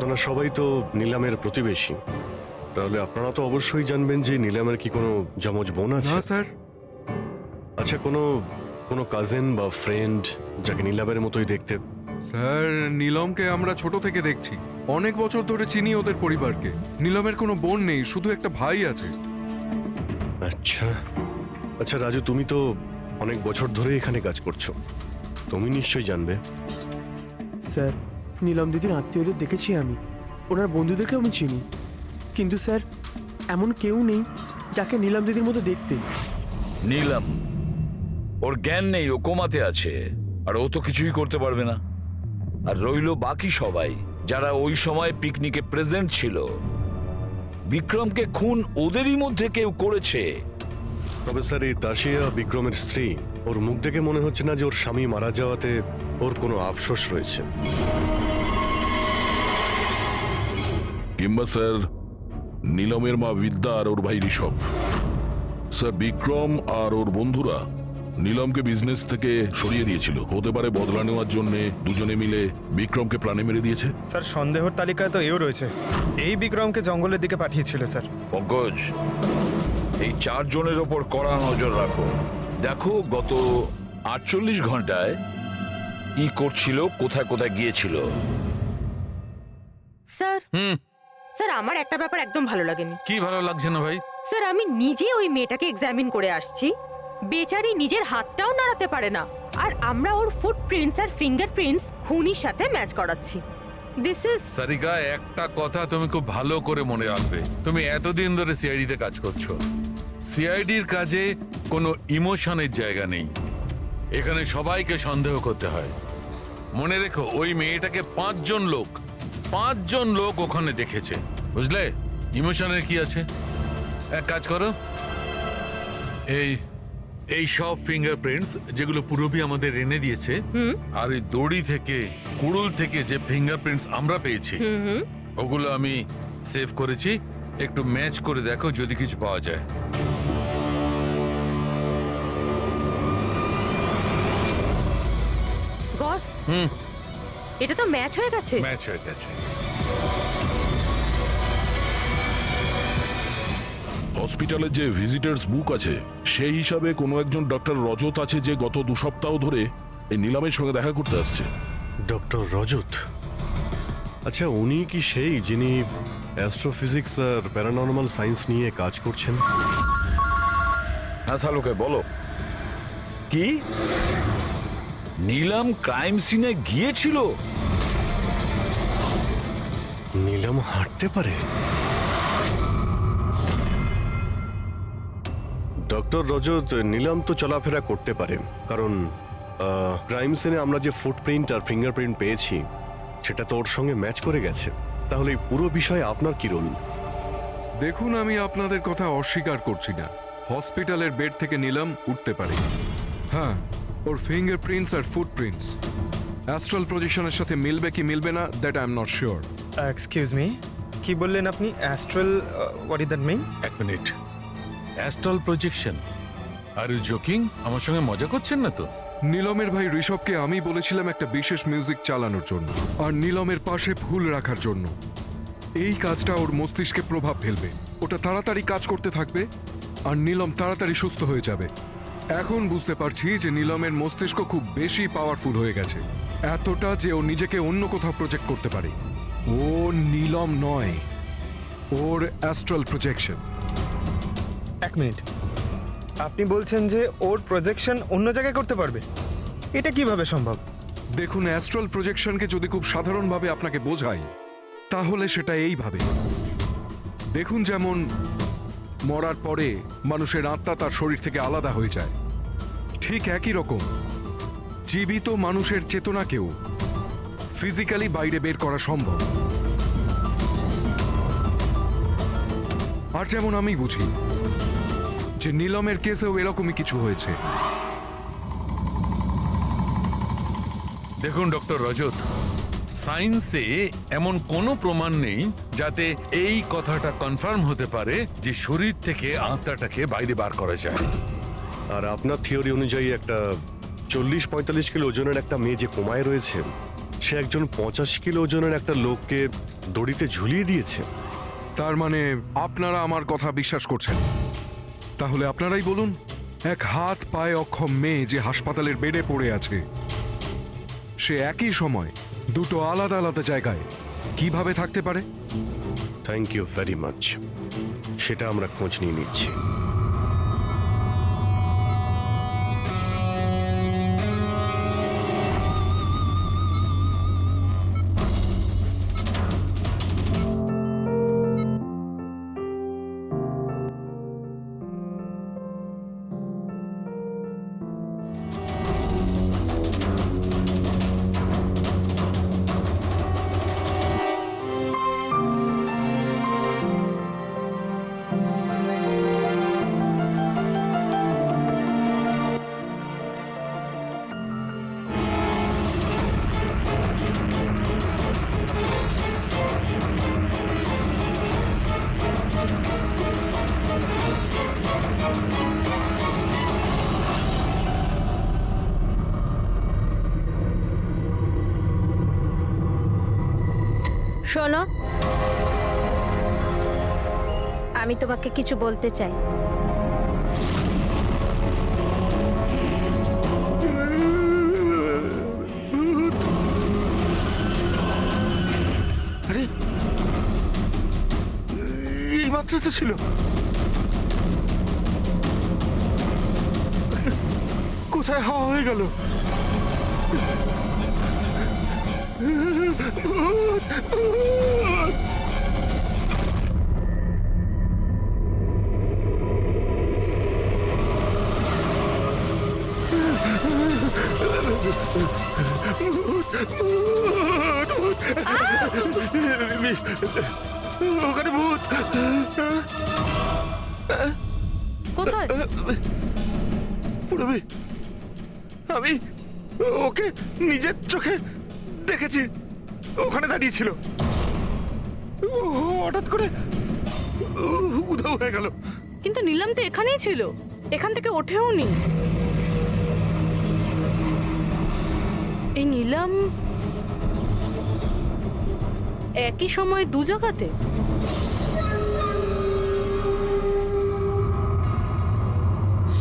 আপনারা সবাই তো নিলামের প্রতিবেশী, তাহলে আপনারা তো অবশ্যই জানবেন যে নিলামের কি কোনো যমজ বোন আছে? না স্যার। আচ্ছা, কোনো কোনো কাজিন বা ফ্রেন্ড যাকে নিলামের মতোই দেখতে? স্যার, নীলমকে আমরা ছোট থেকে দেখছি, অনেক বছর ধরে চিনি ওদের পরিবারকে। নীলমের কোনো বোন নেই, শুধু একটা ভাই আছে। আচ্ছা আচ্ছা রাজু, তুমি তো অনেক বছর ধরে এখানে কাজ করছো, তুমি নিশ্চয়ই জানবে। স্যার, নীলম দিদির আত্মীয়দের দেখেছি আমি, ওনার বন্ধুদেরকে আমি চিনি, কিন্তু স্যার এমন কেউ নেই যাকে নীলম দিদির মতো দেখতে। নীলম, ওর জ্ঞান নেই, ও কোমাতে আছে, আর ও তো কিছুই করতে পারবে না। আর রইলো বাকি সবাই যারা ওই সময় পিকনিকে প্রেজেন্ট ছিল। বিক্রমকে খুন ওদেরই মধ্যে কেউ করেছে। তবে স্যার, এই তাশিয়া বিক্রমের স্ত্রী, ওর মুখ দেখে মনে হচ্ছে না যে ওর স্বামী মারা যাওয়াতে ওর কোনো আফসোস রয়েছে। কিংবা স্যার নীলমের মা বিদ্যা আর ওর ভাই ঋষভ। স্যার, বিক্রম আর ওর বন্ধুরা নীলমকে বিজনেস থেকে সরিয়ে দিয়েছিল, হতে পারে বদলা নেওয়ার জন্য দুজনে মিলে বিক্রমকে প্রাণে মেরে দিয়েছে। স্যার, সন্দেহর তালিকায় তো এও রয়েছে, এই বিক্রমকে জঙ্গলের দিকে পাঠিয়েছিল স্যার। পঙ্কজ, এই 4 জনের ওপর কড়া নজর রাখো। দেখো গত 48 ঘন্টায় কি করছিল, কোথায় কোথায় গিয়েছিল। স্যার, স্যার আমার একটা ব্যাপার একদম ভালো লাগেনি। কি ভালো লাগছে না ভাই? স্যার, আমি নিজে ওই মেয়েটাকে এক্সামিন করে আসছি, বেচারি নিজের হাতটাও নাড়াতে পারে না, আর আমরা ওর ফুটপ্রিন্টস আর ফিঙ্গারপ্রিন্টস খুনির সাথে ম্যাচ করাচ্ছি। দিস ইজ সারিকা, একটা কথা তুমি খুব ভালো করে মনে রাখবে, তুমি এতদিন ধরে সিআইডিতে কাজ করছো। সিআইডির কাজে কোনো ইমোশনের জায়গা নেই, এখানে সবাইকে সন্দেহ করতে হয়। মনে রেখো, ওই মেয়েটাকে 5 জন লোক ওখানে দেখেছে, বুঝলে? ইমোশনের কি আছে? এক কাজ করো, এই সব ফিঙ্গারপ্রিন্টস যেগুলো পূরবী আমাদের এনে দিয়েছে, আর ওই দড়ি থেকে কুড়ুল থেকে যে ফিঙ্গারপ্রিন্টস আমরা পেয়েছি, ওগুলো আমি সেভ করেছি। একটু ম্যাচ করে দেখো যদি কিছু পাওয়া যায়। গড, এটা তো ম্যাচ হয়ে গেছে। ম্যাচ হয়ে গেছে। হসপিটালের যে ভিজিটার্স বুক আছে সেই হিসাবে কোনো একজন ডক্টর রজত আছে যে গত 2 সপ্তাহ ধরে এই নীলমের সঙ্গে দেখা করতে আসছে। ডক্টর রজত? আচ্ছা, উনি কি সেই যিনি অ্যাস্ট্রোফিজিক্স আর প্যারানর্মাল সায়েন্স নিয়ে কাজ করছেন? হ্যাঁ শালুকে, বলো। কি নীলম ক্রাইম সিনে গিয়েছিল? নীলম হাঁটতে পারে? ডক্টর রজত, নীলম তো চলাফেরা করতে পারে, কারণ ক্রাইম সিনে আমরা যে ফুটপ্রিন্ট আর ফিঙ্গারপ্রিন্ট পেয়েছি সেটা তো ওর সঙ্গে ম্যাচ করে গেছে। তাহলে এই পুরো বিষয়ে আপনার কি রোল? দেখুন, আমি আপনাদের কথা অস্বীকার করছি না, হসপিটালের বেড থেকে নীলম উঠতে পারে। হ্যাঁ, ওর ফিঙ্গারপ্রিন্টস আর ফুটপ্রিন্টস অ্যাস্ট্রাল পজিশনের সাথে মিলবে কি মিলবে না, that I am not sure. Excuse me, কি বললেন আপনি? Astral, what is that mean? এক minute, astral projection? Are you joking? আমার সঙ্গে মজা করছেন না তো? নীলমের ভাই ঋষভকে আমি বলেছিলাম একটা বিশেষ মিউজিক চালানোর জন্য, আর নীলমের পাশে ফুল রাখার জন্য। এই কাজটা ওর মস্তিষ্কে প্রভাব ফেলবে, ওটা তাড়াতাড়ি কাজ করতে থাকবে, আর নীলম তাড়াতাড়ি সুস্থ হয়ে যাবে। এখন বুঝতে পারছি যে নীলমের মস্তিষ্ক খুব বেশি পাওয়ারফুল হয়ে গেছে, এতটা যে ও নিজেকে অন্য কোথাও প্রজেক্ট করতে পারে। ও নীলম নয়, ওর অ্যাস্ট্রাল প্রজেকশন। এক মিনিট, আপনি বলছেন যে ওর প্রজেকশন অন্য জায়গায় করতে পারবে? এটা কিভাবে সম্ভব? দেখুন, অ্যাস্ট্রাল প্রজেকশনকে যদি খুব সাধারণভাবে আপনাকে বোঝাই তাহলে সেটা এইভাবে। দেখুন, যেমন মরার পরে মানুষের আত্মা তার শরীর থেকে আলাদা হয়ে যায়, ঠিক একই রকম জীবিত মানুষের চেতনাকেও ফিজিক্যালি বাইরে বের করা সম্ভব। আর যেমন আমি বুঝি যে নীলমের কেসেও এরকমই কিছু হয়েছে। দেখুন ডক্টর রজত, সায়েন্সে এমন কোনো প্রমাণ নেই যাতে এই কথাটা কনফার্ম হতে পারে যে শরীর থেকে আত্মাটাকে বাইরে বার করা যায়। আর আপনার থিওরি অনুযায়ী একটা 40-45 কিলো ওজনের একটা মেয়ে যে কোমায় রয়েছে, সে একজন 85 কিলো ওজনের একটা লোককে দড়িতে ঝুলিয়ে দিয়েছে। তার মানে আপনারা আমার কথা বিশ্বাস করছেন? তাহলে আপনারাই বলুন, এক হাত পায়ে অক্ষম মেয়ে যে হাসপাতালের বেডে পড়ে আছে, সে একই সময় দুটো আলাদা আলাদা জায়গায় কিভাবে থাকতে পারে? থ্যাংক ইউ ভেরি মাচ, সেটা আমরা খোঁজ নিয়ে নিচ্ছি। শোনো, আমি তোমাকে কিছু বলতে চাই। আরে এই মাত্র তো ছিল। কোথায় হাওয়া হয়ে গেল? ওখানে ভূত। কোথায়? পুরবি, আমি ওকে নিজের চোখে দেখেছি, ওখানে দাঁড়িয়ে ছিল। ও হঠাৎ করে উধাও হয়ে গেল। কিন্তু নীলাম তো এখানেই ছিল, এখান থেকে ওঠেও নি। এই নীলাম একই সময় দু জায়গাতে?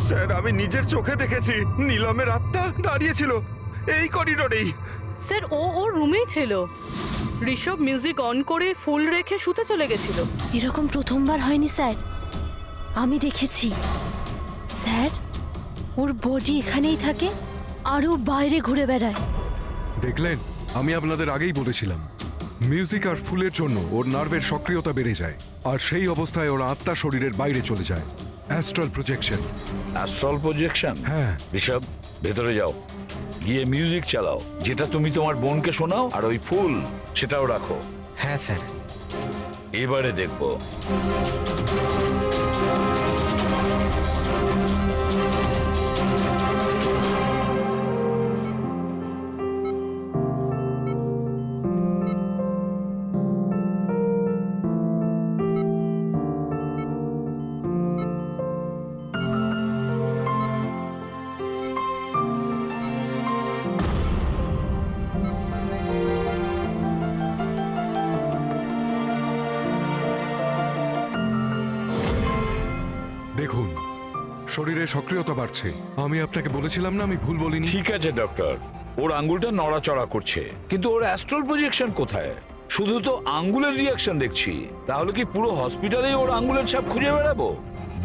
স্যার, আমি নিজের চোখে দেখেছি নীলমের আত্মা দাঁড়িয়েছিল এই করিডোরেই। স্যার, ও ওর রুমেই ছিল। ঋষভ মিউজিক অন করে ফুল রেখে শুতে চলে গেছিল। এরকম প্রথমবার হয়নি স্যার, আমি দেখেছি। স্যার, ওর বডি এখানেই থাকে আর ও বাইরে ঘুরে বেড়ায়। দেখলেন, আমি আপনাদের আগেই বলেছিলাম, মিউজিক আর ফুলের জন্য ওর নার্ভের সক্রিয়তা বেড়ে যায়, আর সেই অবস্থায় ওর আত্মা শরীরের বাইরে চলে যায়। Astral projection. Astral projection? হ্যাঁ। ঋষভ, ভেতরে যাও, গিয়ে মিউজিক চালাও, যেটা তুমি তোমার বোনকে শোনাও, আর ওই ফুল সেটাও রাখো। হ্যাঁ স্যার। এবারে দেখবো। দেখুন, শরীরে সক্রিয়তা বাড়ছে। আমি আপনাকে বলেছিলাম না আমি ভুল বলিনি? ঠিক আছে ডক্টর, ওর আঙ্গুলটা নড়াচড়া করছে, কিন্তু ওর অ্যাস্ট্রাল প্রজেকশন কোথায়? শুধু তো আঙ্গুলের রিয়াকশন দেখছি। তাহলে কি পুরো হসপিটালে ওর আঙ্গুলের ছাপ খুঁজে বেড়াবো?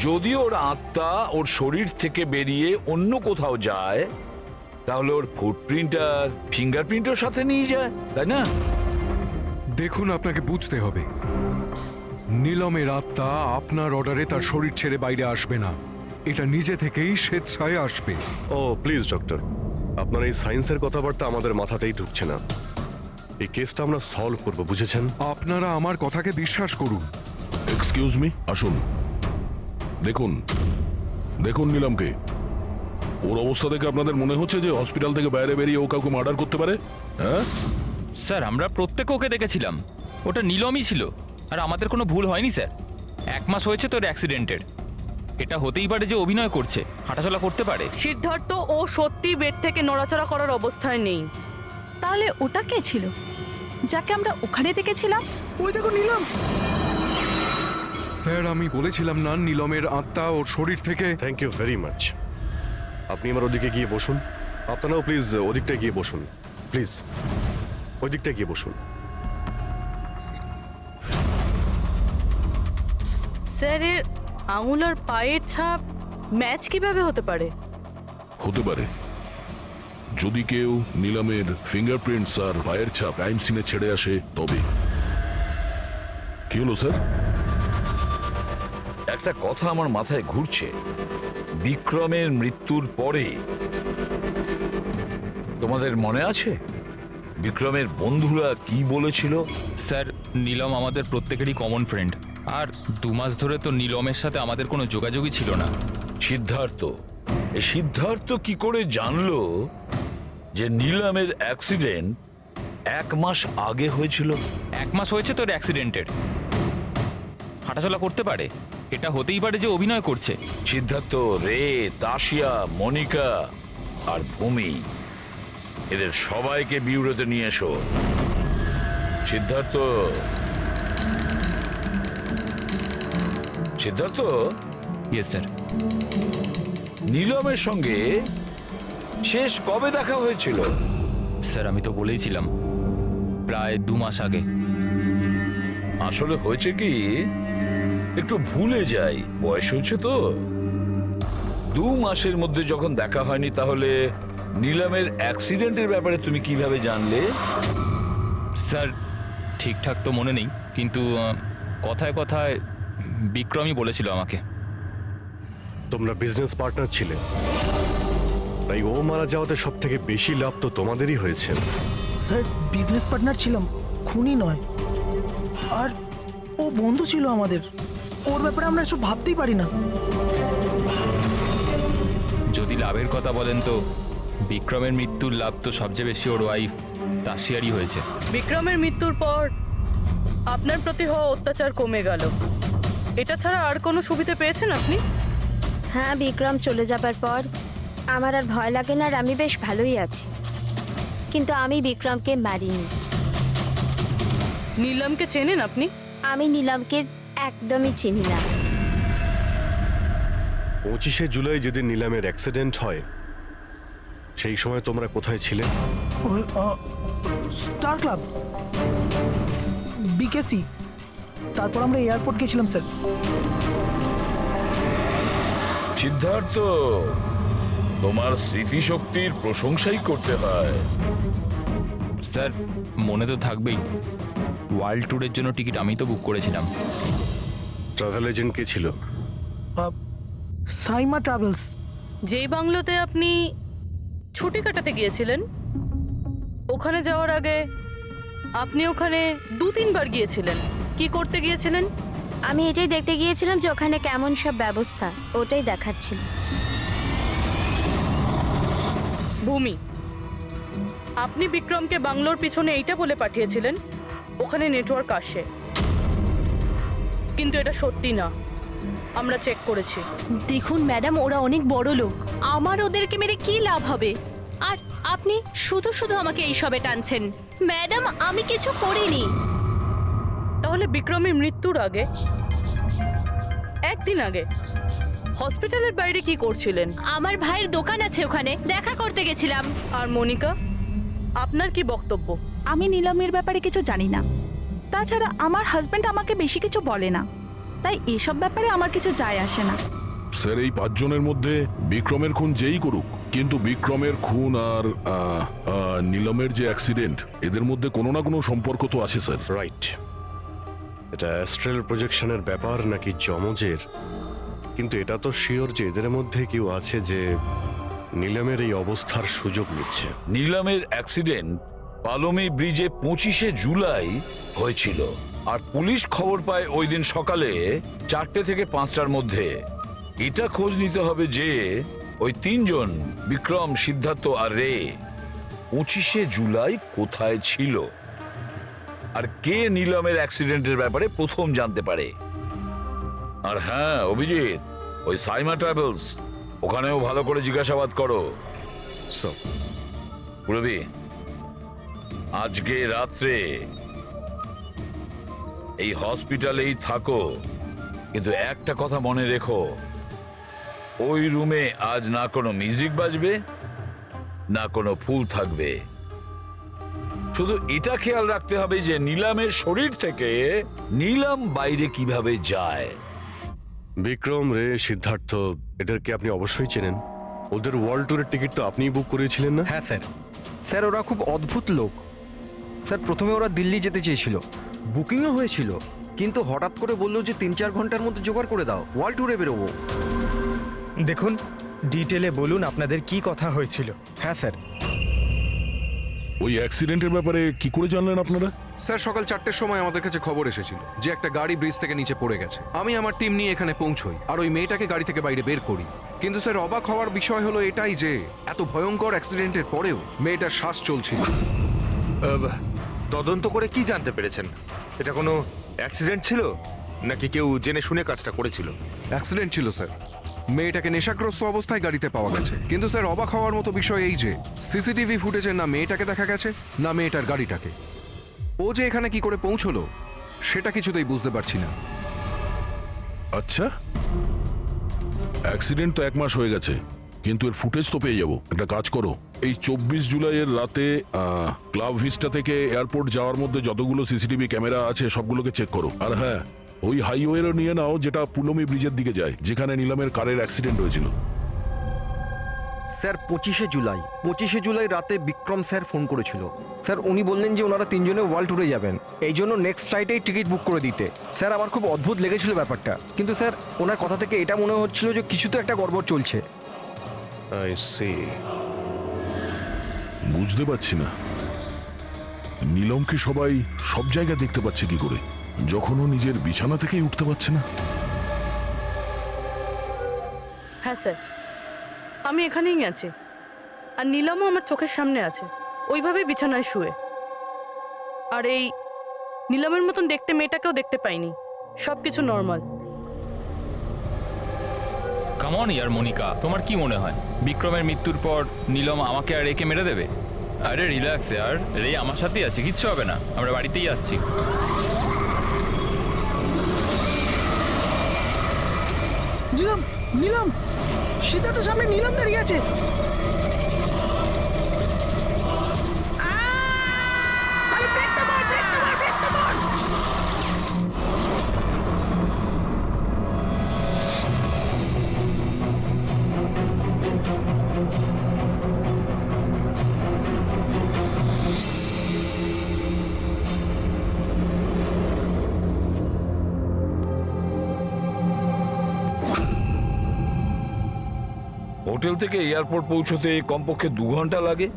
যদি ওর আত্মা ওর শরীর থেকে বেরিয়ে অন্য কোথাও যায়, তাহলে ওর ফুটপ্রিন্ট আর ফিঙ্গারপ্রিন্টও সাথে নিয়ে যায়, তাই না? দেখুন, আপনাকে বুঝতে হবে, নীলমের আত্মা আপনার অর্ডারে তার শরীর ছেড়ে বাইরে আসবে না। এটা নিজে থেকেই স্বেচ্ছায় আসবে। ও প্লিজ ডক্টর, আপনার এই সায়েন্সের কথাবার্তা আমাদের মাথাতেই ঢুকছে না। এই কেসটা আমরা সলভ করব, বুঝেছেন? আপনারা আমার কথাকে বিশ্বাস করুন। এক্সকিউজ মি, আসুন। দেখুন দেখুন নিলামকে। ওর অবস্থা দেখে আপনাদের মনে হচ্ছে যে হসপিটাল থেকে বাইরে বেরিয়ে ও কাউকে মার্ডার করতে পারে? হ্যাঁ স্যার, আমরা প্রত্যেক ওকে দেখেছিলাম, ওটা নীলমই ছিল, আর আমাদের কোনো ভুল হয়নি স্যার। 1 মাস হয়েছে তোর অ্যাক্সিডেন্টের, এটা হতেই পারে যে অভিনয় করছে, হাঁটাচলা করতে পারে। সিদ্ধার্থ, ও সত্যি বেড থেকে নড়াচড়া করার অবস্থায় নেই। তাহলে ওটা কে ছিল? যাকে আমরা ওখানে দেখেছিলাম? ওই দেখো নিলাম। স্যার আমি বলেছিলাম না নীলমের আত্মা ওর শরীর থেকে। Thank you very much. আপনি আমার ওদিকে গিয়ে বসুন। আপনারাও প্লিজ ওদিকটা গিয়ে বসুন, প্লিজ ওদিকটা গিয়ে বসুন। স্যার, এর আঙুল আর পায়ের ছাপ ম্যাচ কিভাবে হতে পারে? হতে পারে যদি কেউ নিলামের ফিঙ্গারপ্রিন্টস আর পায়ের ছাপ ক্রাইম সিনে ছেড়ে আসে তবে। কি হলো স্যার? একটা কথা আমার মাথায় ঘুরছে। বিক্রমের মৃত্যুর পরে তোমাদের মনে আছে বিক্রমের বন্ধুরা কি বলেছিল? স্যার, নীলম আমাদের প্রত্যেকেরই কমন ফ্রেন্ড, আর 2 মাস ধরে তো নীলমের সাথে আমাদের কোনো যোগাযোগই ছিল না। সিদ্ধার্থ কি করে জানলো যে নিলামের অ্যাক্সিডেন্ট 1 মাস আগে হয়েছিল? 1 মাস হয়েছে তোর অ্যাক্সিডেন্টের, হাঁটাচলা করতে পারে, এটা হতেই পারে যে অভিনয় করছে। সিদ্ধার্থ, রে, তাশিয়া, মনিকা আর ভূমি, এদের সবাইকে বিউরোতে নিয়ে এসো। Siddharth, yes sir. নীলমের সঙ্গে শেষ কবে দেখা হয়েছিল? স্যার আমি তো বলেইছিলাম, প্রায় 2 মাস আগে। আসলে হয়েছে কি, একটু ভুলে যাই, বয়স হয়েছে তো। 2 মাসের মধ্যে যখন দেখা হয়নি, তাহলে নিলামের অ্যাক্সিডেন্টের ব্যাপারে তুমি কিভাবে জানলে? স্যার ঠিকঠাক তো মনে নেই, কিন্তু কথায় কথায় বিক্রমই বলেছিল আমাকে। তোমরা বিজনেস পার্টনার ছিলে, তাই ও মারা যাওয়াতে সব থেকে বেশি লাভ তো তোমাদেরই হয়েছে। স্যার বিজনেস পার্টনার ছিলাম, খুনি নয়। আর ও বন্ধু ছিল আমাদের, ওর ব্যাপারে আমরা এসব ভাবতেই পারি না। যদি লাভের কথা বলেন তো বিক্রমের মৃত্যুর লাভ তো সবচেয়ে বেশি ওর ওয়াইফ তাশিয়ারই হয়েছে। বিক্রমের মৃত্যুর পর আপনার প্রতি হওয়া অত্যাচার কমে গেল, এটা ছাড়া আর কোনো সুবিধা পেয়েছেন আপনি? হ্যাঁ, বিক্রম চলে যাবার পর আমার আর ভয় লাগে না, আর আমি বেশ ভালোই আছি। কিন্তু আমি বিক্রমকে মারিনি। নীলমকে চেনেন আপনি? আমি নীলমকে একদমই চিনি না। 25শে জুলাই যেদিন নিলামের অ্যাক্সিডেন্ট হয়, সেই সময় তোমরা কোথায় ছিলে? স্টার ক্লাব, বিকেসি, তারপর আমরা এয়ারপোর্ট গেছিলাম স্যার। সিদ্ধার্থ, তোমার স্মৃতিশক্তির প্রশংসাই করতে হয়। স্যার মনে তো থাকবেই, ওয়ার্ল্ড ট্যুরের জন্য টিকিট আমি তো বুক করেছিলাম। ট্রাভেল এজেন্ট কে ছিল? সাইমা ট্রাভেলস। যেই বাংলোতে আপনি ছুটি কাটাতে গিয়েছিলেন, ওখানে যাওয়ার আগে আপনি ওখানে 2-3 বার গিয়েছিলেন। কি করতে গিয়েছিলেন? আমি এটাই দেখতে গিয়েছিলাম যে ওখানে কেমন সব ব্যবস্থা, ওটাই দেখাচ্ছিল। ভূমি, আপনি বিক্রমকে বাংলোর পিছনে এইটা বলে পাঠিয়েছিলেন ওখানে নেটওয়ার্ক আসে, কিন্তু এটা সত্যি না, আমরা চেক করেছি। দেখুন ম্যাডাম, ওরা অনেক বড় লোক, আমার ওদেরকে মেরে কি লাভ হবে? আর আপনি শুধু শুধু আমাকে এইসবে টানছেন। ম্যাডাম আমি কিছু করিনি। তাহলে বিক্রমের মৃত্যুর আগে, 1 দিন আগে হসপিটালের বাইরে কি করছিলেন? আমার ভাইয়ের দোকান আছে, ওখানে দেখা করতে গেছিলাম। আর মনিকা, আপনার কি বক্তব্য? আমি নিলামের ব্যাপারে কিছু জানি না, তাছাড়া আমার হাজবেন্ড আমাকে বেশি কিছু বলে না, তাই এসব ব্যাপারে আমার কিছু যায় আসে না। স্যার এই 5 জনের মধ্যে বিক্রমের খুন যেই করুক, কিন্তু বিক্রমের খুন আর নিলামের যে অ্যাক্সিডেন্ট, এদের মধ্যে কোনো না কোনো সম্পর্ক তো আছে স্যার। রাইট। এটা অ্যাস্ট্রাল প্রজেকশনের ব্যাপার নাকি যমজের, কিন্তু এটা তো শিওর যে এদের মধ্যে কেউ আছে যে নিলামের এই অবস্থার সুযোগ নিচ্ছে। নিলামের অ্যাক্সিডেন্ট পালোমি ব্রিজে 25শে জুলাই হয়েছিল, আর পুলিশ খবর পায় ওই দিন সকালে 4টে থেকে 5টার মধ্যে। এটা খোঁজ নিতে হবে যে ওই 3 জন, বিক্রম, সিদ্ধার্থ আর রে, 25শে জুলাই কোথায় ছিল, আর কে নিলামের অ্যাক্সিডেন্টের ব্যাপারে প্রথম জানতে পারে। আর হ্যাঁ অভিজিৎ, ওই সাইমা ট্রাভেলস, ওখানেও ভালো করে জিজ্ঞাসাবাদ করো। সো পুরবি, আজকে রাত্রে এই হসপিটালেই থাকো, কিন্তু একটা কথা মনে রেখো, ওই রুমে আজ না কোনো মিউজিক বাজবে না কোনো ফুল থাকবে। শুধু এটা খেয়াল রাখতে হবে যে নিলামের শরীর থেকে নিলাম বাইরে কিভাবে যায়। বিক্রম, রে, সিদ্ধার্থ, এদেরকে আপনি অবশ্যই চেনেন। ওদের ওয়ার্ল্ড ট্যুরের টিকিট তো আপনিই বুক করিয়েছিলেন না? হ্যাঁ স্যার। স্যার ওরা খুব অদ্ভুত লোক। স্যার প্রথমে ওরা দিল্লি যেতে চেয়েছিল, বুকিংও হয়েছিল, কিন্তু হঠাৎ করে বললো যে 3-4 ঘন্টার মধ্যে জোগাড় করে দাও, ওয়ার্ল্ড ট্যুরে বেরোবো। দেখুন ডিটেলে বলুন আপনাদের কি কথা হয়েছিল। হ্যাঁ স্যার। ওই অ্যাক্সিডেন্টের ব্যাপারে কি করে জানলেন আপনারা? স্যার সকাল 4টের সময় আমাদের কাছে খবর এসেছিল যে একটা গাড়ি ব্রিজ থেকে নিচে পড়ে গেছে। আমি আমার টিম নিয়ে এখানে পৌঁছই আর ওই মেয়েটাকে গাড়ি থেকে বাইরে বের করি। কিন্তু স্যার অবাক হওয়ার বিষয় হলো এটাই যে এত ভয়ঙ্কর অ্যাক্সিডেন্টের পরেও মেয়েটার শ্বাস চলছিল। তদন্ত করে কি জানতে পেরেছেন? এটা কোনো অ্যাক্সিডেন্ট ছিল নাকি কেউ জেনে শুনে কাজটা করেছিল? অ্যাক্সিডেন্ট ছিল স্যার। মেয়েটাকে নেশাগ্রস্ত অবস্থায় গাড়িতে পাওয়া গেছে। কিন্তু স্যার অবাক হওয়ার মতো বিষয় এই যে সিসিটিভি ফুটেজে না মেয়েটাকে দেখা গেছে না মেয়েটার গাড়িটাকে। ও যে এখানে কি করে পৌঁছলো সেটা কিছুতেই বুঝতে পারছি না। আচ্ছা, অ্যাক্সিডেন্ট তো 1 মাস হয়ে গেছে, কিন্তু এর ফুটেজ তো পেয়ে যাবো। একটা কাজ করো, এই 24 জুলাইয়ের রাতে ক্লাব ভিস্টা থেকে এয়ারপোর্ট যাওয়ার মধ্যে যতগুলো সিসিটিভি ক্যামেরা আছে সবগুলোকে চেক করো। আর হ্যাঁ, ওই হাইওয়েরও নিয়ে নাও যেটা পুলমি ব্রিজের দিকে যায়, যেখানে নিলামের কারের অ্যাক্সিডেন্ট হয়েছিল। স্যার 25শে জুলাই রাতে বিক্রম স্যার ফোন করেছিল। স্যার উনি বললেন যে ওনারা 3 জনে ওয়ার্ল্ড ট্যুরে যাবেন, এই জন্য নেক্সট ফ্লাইটেই টিকিট বুক করে দিতে। স্যার আমার খুব অদ্ভুত লেগেছিল ব্যাপারটা, কিন্তু স্যার ওনার কথা থেকে এটা মনে হচ্ছিল যে কিছু তো একটা গড়বড় চলছে। I see. বুঝতে পারছি না নিলমকে সবাই সব জায়গায় দেখতে পাচ্ছে কি করে, যখন ও নিজের বিছানা থেকেই উঠতে পারছে না। হ্যাঁ স্যার, আমি এখানেই আছি, আর নীলমও আমার চোখের সামনে আছে, ওইভাবে বিছানায় শুয়ে। আর এই নীলমের মতন দেখতে মেয়েটাকেও দেখতে পাইনি, সব কিছু নর্মাল। কামন ইয়ার মনিকা, তোমার কি মনে হয় বিক্রমের মৃত্যুর পর নীলম আমাকে আর রেকে মেরে দেবে? আরে রিল্যাক্স ইয়ার, রে আমার সাথেই আছে, কিচ্ছু হবে না, আমরা বাড়িতেই আসছি। নীলম, নীলম, সিদ্ধার্থ সামনে নীলম দাঁড়িয়ে আছে। হোটেল থেকে এয়ারপোর্ট পৌঁছতে কমপক্ষে 2 ঘন্টা লাগে।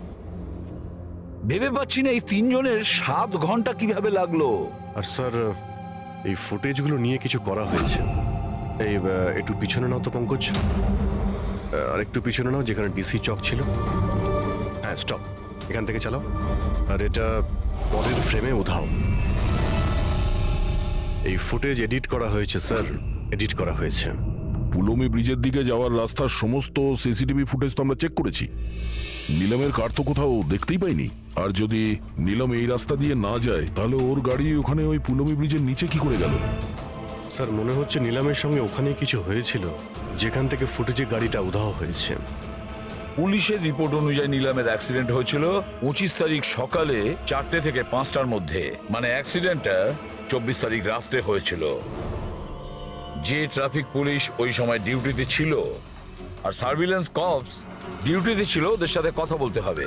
ভেবে পাচ্ছি না এই 3 জনের 7 ঘন্টা কিভাবে লাগলো। আর স্যার এই ফুটেজগুলো নিয়ে কিছু করা হয়েছে। এই একটু পিছনে নাও তো পঙ্কজ, আর একটু পিছনে নাও যেখানে ডিসি চক ছিল। হ্যাঁ স্টপ, এখান থেকে চালাও। আর এটা পরের ফ্রেমে উধাও। এই ফুটেজ এডিট করা হয়েছে স্যার, এডিট করা হয়েছে। পুলমি ব্রিজের দিকে যাওয়ার রাস্তার সমস্ত সিসিটিভি ফুটেজ তো আমরা চেক করেছি। নিলামের কার তো কোথাও দেখতেই পাইনি। আর যদি নিলাম এই রাস্তা দিয়ে না যায় তাহলে ওর গাড়ি ওখানে ওই পুলমি ব্রিজের নিচে কি করে গেল? স্যার মনে হচ্ছে নিলামের সঙ্গে ওখানে কিছু হয়েছিল, যেখান থেকে ফুটেজে গাড়িটা উধাও হয়েছে। পুলিশের রিপোর্ট অনুযায়ী নিলামের অ্যাক্সিডেন্ট হয়েছিল 25 তারিখ সকালে 4টে থেকে 5টার মধ্যে, মানে অ্যাক্সিডেন্টটা 24 তারিখ রাত্রে হয়েছিল। যে ট্রাফিক পুলিশ ওই সময় ডিউটিতে ছিল আর সার্ভিলেন্স কপস ডিউটিতে ছিল, ওদের সাথে কথা বলতে হবে।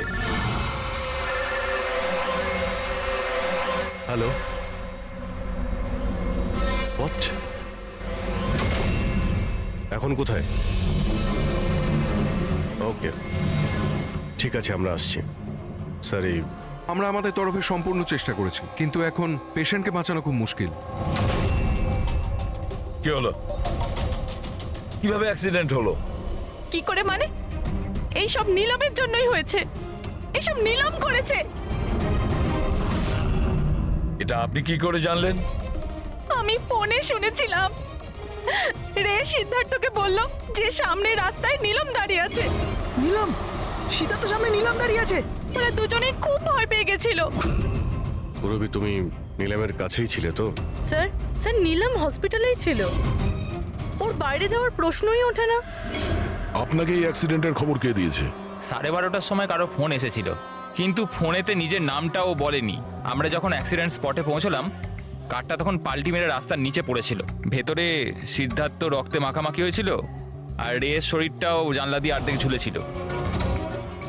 Hello, what? এখন কোথায়? ওকে, ঠিক আছে, আমরা আসছি। স্যার এই আমরা আমাদের তরফে সম্পূর্ণ চেষ্টা করেছি, কিন্তু এখন পেশেন্টকে বাঁচানো খুব মুশকিল। কি হলো? কিভাবে অ্যাক্সিডেন্ট হলো? কি করে মানে? এইসব নীলমের জন্যই হয়েছে, এইসব নীলম করেছে। এটা আপনি কি করে জানলেন? আমি ফোনে শুনেছিলাম, রে সিদ্ধার্থকে বলল যে সামনে রাস্তায় নীলম দাঁড়িয়ে আছে। নীলম, সিদ্ধার্থ সামনে নীলম দাঁড়িয়ে আছে। ওরা দুজনেই খুব ভয় পেয়ে গেছিল। পুরবি তুমি নিলামের কাছেই ছিলে তো? স্যার স্যার নীলম হসপিটালেই ছিল, ওর বাইরে যাওয়ার প্রশ্নই ওঠে না। আপনাকে এই অ্যাক্সিডেন্টের খবর কে দিয়েছে? 12:30টার সময় কারো ফোন এসেছিল, কিন্তু ফোনেতে নিজের নামটাও বলেনি। আমরা যখন অ্যাক্সিডেন্ট স্পটে পৌঁছলাম, কারটা তখন পাল্টি মেরে রাস্তার নিচে পড়েছিল। ভেতরে সিদ্ধার্থ রক্তে মাখামাখি হয়েছিল, আর রের শরীরটাও জানলা দিয়ে অর্ধেক ঝুলেছিল।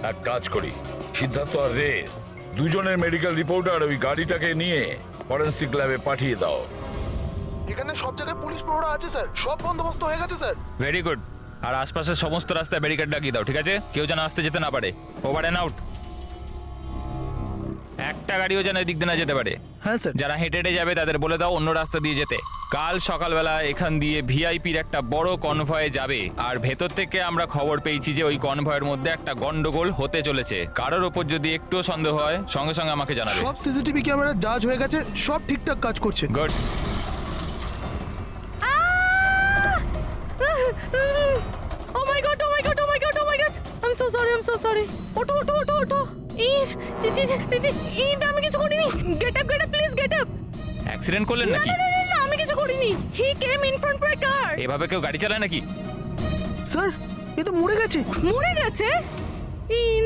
এক কাজ করি, সিদ্ধার্থ আর রে দুজনের মেডিকেল রিপোর্ট আর ওই গাড়িটাকে নিয়ে ফরেন্সিক ল্যাবে পাঠিয়ে দাও। এখানে সব জায়গায় পুলিশ প্রহরা আছে স্যার, সব বন্দোবস্ত হয়ে গেছে স্যার। Very good. আর আশপাশের সমস্ত রাস্তায় ব্যারিকেড লাগিয়ে দাও, ঠিক আছে? কেউ যেন আসতে যেতে না পারে। Over and out. একটা গাড়িও যেন এদিক দিয়ে না যেতে পারে। হ্যাঁ স্যার। যারা হেঁটে হেঁটে যাবে তাদের বলে দাও অন্য রাস্তা দিয়ে যেতে। কাল সকালবেলা এখান দিয়ে ভিআইপির একটা বড় কনভয়ে যাবে, আর ভেতর থেকে আমরা খবর পেয়েছি যে ওই কনভয়ের মধ্যে একটা গন্ডগোল হতে চলেছে। কারোর ওপর যদি একটুও সন্দেহ হয় সঙ্গে সঙ্গে আমাকে জানাবে। সব সিসিটিভি ক্যামেরা জাজ হয়ে গেছে, সব ঠিকঠাক কাজ করছে। Good. Oh my god, oh my god, oh my god, oh my god. I'm so sorry, I'm so sorry. ওঠো ওঠো ওঠো ওঠো। আমি কিছু করিনি। Get up, please get up. Accident করলেন না নাকি? না না না, আমি কিছু করিনি। He came in front of my car. এভাবে কেউ গাড়ি চালায় নাকি? স্যার এ তো মরে গেছে। মরে গেছে?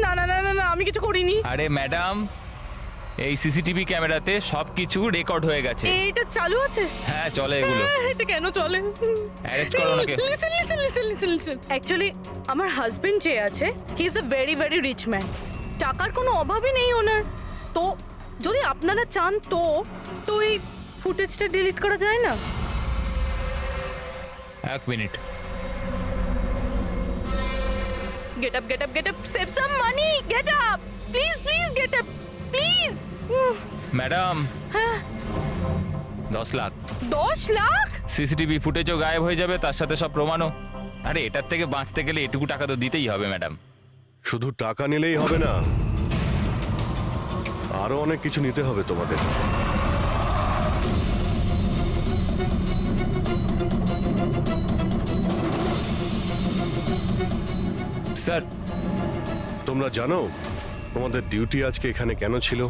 না না না না না, আমি কিছু করিনি। আরে ম্যাডাম, এই সিসিটিভি ক্যামেরাতে সবকিছু রেকর্ড হয়ে গেছে। এটা চালু আছে? হ্যাঁ চলে এগুলো। এটা কেন চলে? অ্যারেস্ট করো ওনাকে। লিসেন। অ্যাকচুয়ালি আমার হাজবেন্ড যে আছে, he is a very very rich man. টাকার কোনো অভাবই নেই ওনার। তো যদি আপনারা চান তো এই ফুটেজটা ডিলিট করা যায় না? এক minute. Get up save some money, get up please get up please. Madam, হ্যাঁ 10 লাখ। 10 লাখ? সিসিটিভি ফুটেজও গায়েব হয়ে যাবে, তার সাথে সব প্রমাণও। আরে এটার থেকে বাঁচতে গেলে এটুকু টাকা তো দিতেই হবে ম্যাডাম। শুধু টাকা নিলেই হবে না, আরো অনেক কিছু নিতে হবে তোমাদের। স্যার, তোমরা জানো তোমাদের ডিউটি আজকে এখানে কেন ছিল?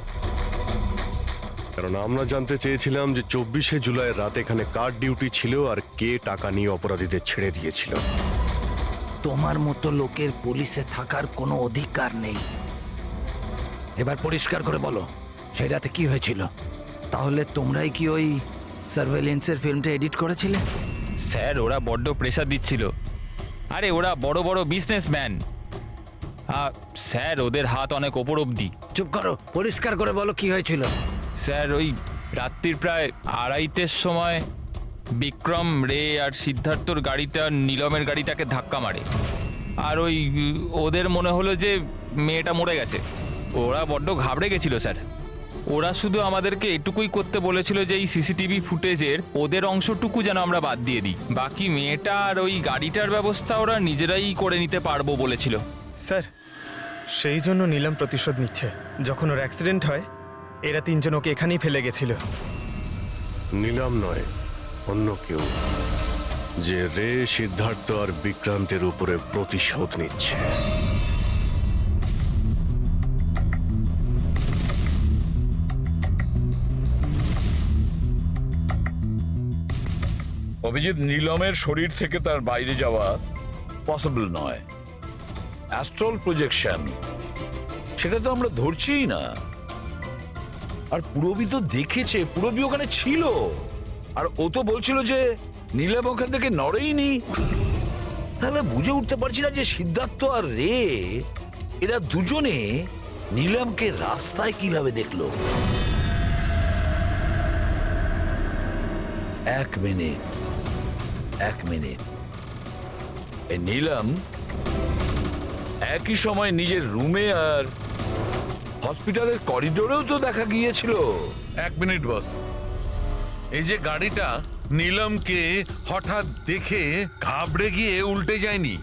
কারণ আমরা জানতে চেয়েছিলাম যে 24শে জুলাই রাতে এখানে কার ডিউটি ছিল আর কে টাকা নিয়ে অপরাধীদের ছেড়ে দিয়েছিল। তোমার মতো লোকের পুলিশে থাকার কোনো অধিকার নেই। এবার পরিষ্কার করে বলো, সেই রাতে কি হয়েছিল? তাহলে তোমরাই কি ওই সার্ভেলেন্সের ফিল্মটা এডিট করেছিলে? স্যার ওরা বড্ড প্রেশার দিচ্ছিল। আরে ওরা বড় বড় বিজনেসম্যান, স্যার ওদের হাত অনেক ওপর অবধি। চুপ করো, পরিষ্কার করে বলো কি হয়েছিল। স্যার ওই রাত্রির প্রায় 2:30টার সময় বিক্রম, রে আর সিদ্ধার্থর গাড়িটা নীলমের গাড়িটাকে ধাক্কা মারে, আর ওদের মনে হলো যে মেয়েটা মরে গেছে। ওরা বড্ড ঘাবড়ে গেছিল স্যার। ওরা শুধু আমাদেরকে এটুকুই করতে বলেছিল যে এই সিসিটিভি ফুটেজের ওদের অংশটুকু যেন আমরা বাদ দিয়ে দিই, বাকি মেয়েটা আর ওই গাড়িটার ব্যবস্থা ওরা নিজেরাই করে নিতে পারবো বলেছিল। স্যার সেই জন্য নীলম প্রতিশোধ নিচ্ছে। যখন ওর অ্যাক্সিডেন্ট হয় এরা তিনজন ওকে এখানেই ফেলে গেছিল। নিলাম নয়, অন্য কেউ, যে রে, সিদ্ধার্থ আর বিক্রান্তের উপরে প্রতিশোধ নিচ্ছে। অভিজিৎ, নীলমের শরীর থেকে তার বাইরে যাওয়া পসিবল নয়। অ্যাস্ট্রাল প্রজেকশন, সেটা তো আমরা ধরছিই না। আর পুরবি তো দেখেছে, পুরবি ওখানে ছিল, আর ও তো বলছিল যে নীলম ওখান থেকে নড়েইনি। তাহলে বুঝে উঠতে পারছি না যে সিদ্ধার্থ আর রে এরা দুজনে নীলমকে রাস্তায় কিভাবে দেখলো। এক মিনিট, এই নীলম একই সময় নিজের রুমে আর হসপিটালের করিডোরেও তো দেখা গিয়েছিল। 1 মিনিট বস, এই যে গাড়িটা নীলমকে হঠাৎ দেখে ঘাবড়ে গিয়ে উল্টে যায়নি,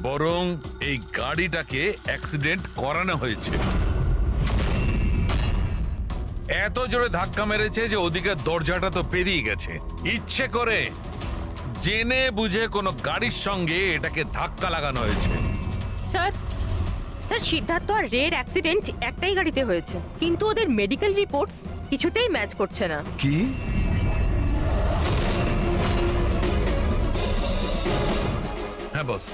বরং এই গাড়িটাকে অ্যাক্সিডেন্ট করানো হয়েছে। এত জোরে ধাক্কা মেরেছে যে ওদিকে দরজাটা তো পেরিয়ে গেছে। ইচ্ছে করে জেনে বুঝে কোনো গাড়ির সঙ্গে এটাকে ধাক্কা লাগানো হয়েছে। স্যার সিদ্ধার্থ আর রের অ্যাক্সিডেন্ট একটাই গাড়িতে হয়েছে, কিন্তু ওদের মেডিকেল রিপোর্টস কিছুতেই ম্যাচ করছে না। কি? হ্যাঁ বস।